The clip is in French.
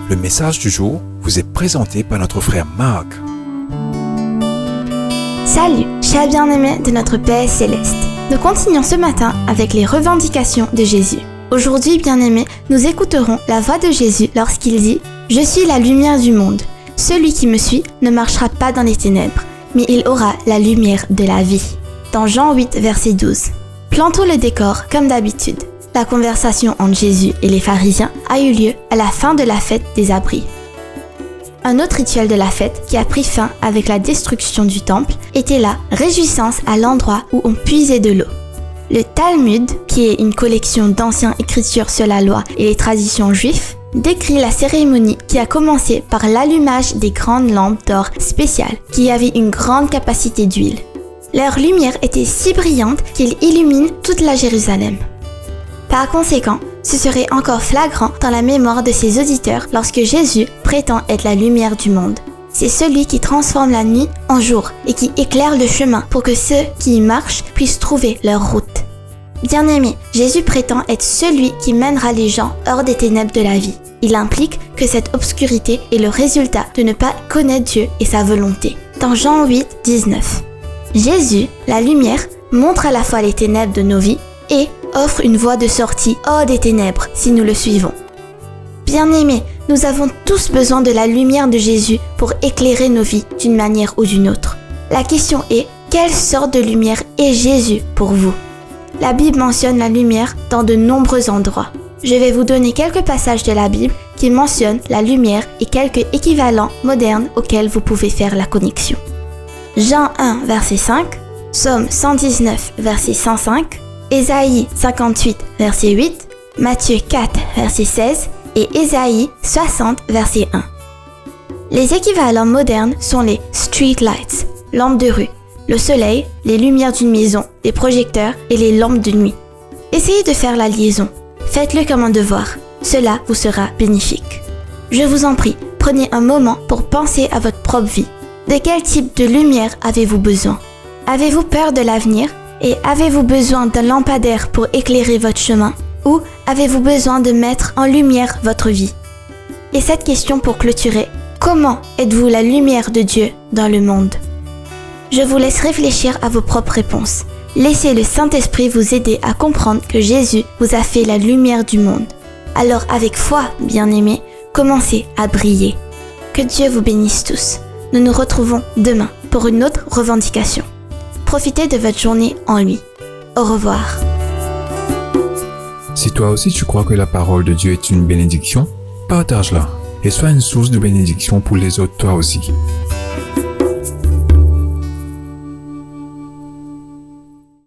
Le message du jour vous est présenté par notre frère Marc. Salut, chers bien-aimés de notre Père Céleste. Nous continuons ce matin avec les revendications de Jésus. Aujourd'hui, bien-aimés, nous écouterons la voix de Jésus lorsqu'il dit « Je suis la lumière du monde. Celui qui me suit ne marchera pas dans les ténèbres, mais il aura la lumière de la vie. » Dans Jean 8, verset 12. Plantons le décor comme d'habitude. La conversation entre Jésus et les pharisiens a eu lieu à la fin de la fête des abris. Un autre rituel de la fête qui a pris fin avec la destruction du temple était la réjouissance à l'endroit où on puisait de l'eau. Le Talmud, qui est une collection d'anciennes écritures sur la loi et les traditions juives, décrit la cérémonie qui a commencé par l'allumage des grandes lampes d'or spéciales qui avaient une grande capacité d'huile. Leur lumière était si brillante qu'ils illuminent toute la Jérusalem. Par conséquent, ce serait encore flagrant dans la mémoire de ses auditeurs lorsque Jésus prétend être la lumière du monde. C'est celui qui transforme la nuit en jour et qui éclaire le chemin pour que ceux qui y marchent puissent trouver leur route. Bien-aimé, Jésus prétend être celui qui mènera les gens hors des ténèbres de la vie. Il implique que cette obscurité est le résultat de ne pas connaître Dieu et sa volonté. Dans Jean 8, 19. Jésus, la lumière, montre à la fois les ténèbres de nos vies et offre une voie de sortie hors des ténèbres si nous le suivons. Bien-aimés, nous avons tous besoin de la lumière de Jésus pour éclairer nos vies d'une manière ou d'une autre. La question est, quelle sorte de lumière est Jésus pour vous ? La Bible mentionne la lumière dans de nombreux endroits. Je vais vous donner quelques passages de la Bible qui mentionnent la lumière et quelques équivalents modernes auxquels vous pouvez faire la connexion. Jean 1, verset 5, Psaume 119, verset 105, Ésaïe 58, verset 8, Matthieu 4, verset 16 et Ésaïe 60, verset 1. Les équivalents modernes sont les street lights, lampes de rue, le soleil, les lumières d'une maison, les projecteurs et les lampes de nuit. Essayez de faire la liaison. Faites-le comme un devoir. Cela vous sera bénéfique. Je vous en prie, prenez un moment pour penser à votre propre vie. De quel type de lumière avez-vous besoin ? Avez-vous peur de l'avenir ? Et avez-vous besoin d'un lampadaire pour éclairer votre chemin ? Ou avez-vous besoin de mettre en lumière votre vie ? Et cette question pour clôturer, comment êtes-vous la lumière de Dieu dans le monde ? Je vous laisse réfléchir à vos propres réponses. Laissez le Saint-Esprit vous aider à comprendre que Jésus vous a fait la lumière du monde. Alors avec foi, bien-aimés, commencez à briller. Que Dieu vous bénisse tous. Nous nous retrouvons demain pour une autre revendication. Profitez de votre journée en lui. Au revoir. Si toi aussi tu crois que la parole de Dieu est une bénédiction, partage-la et sois une source de bénédiction pour les autres toi aussi.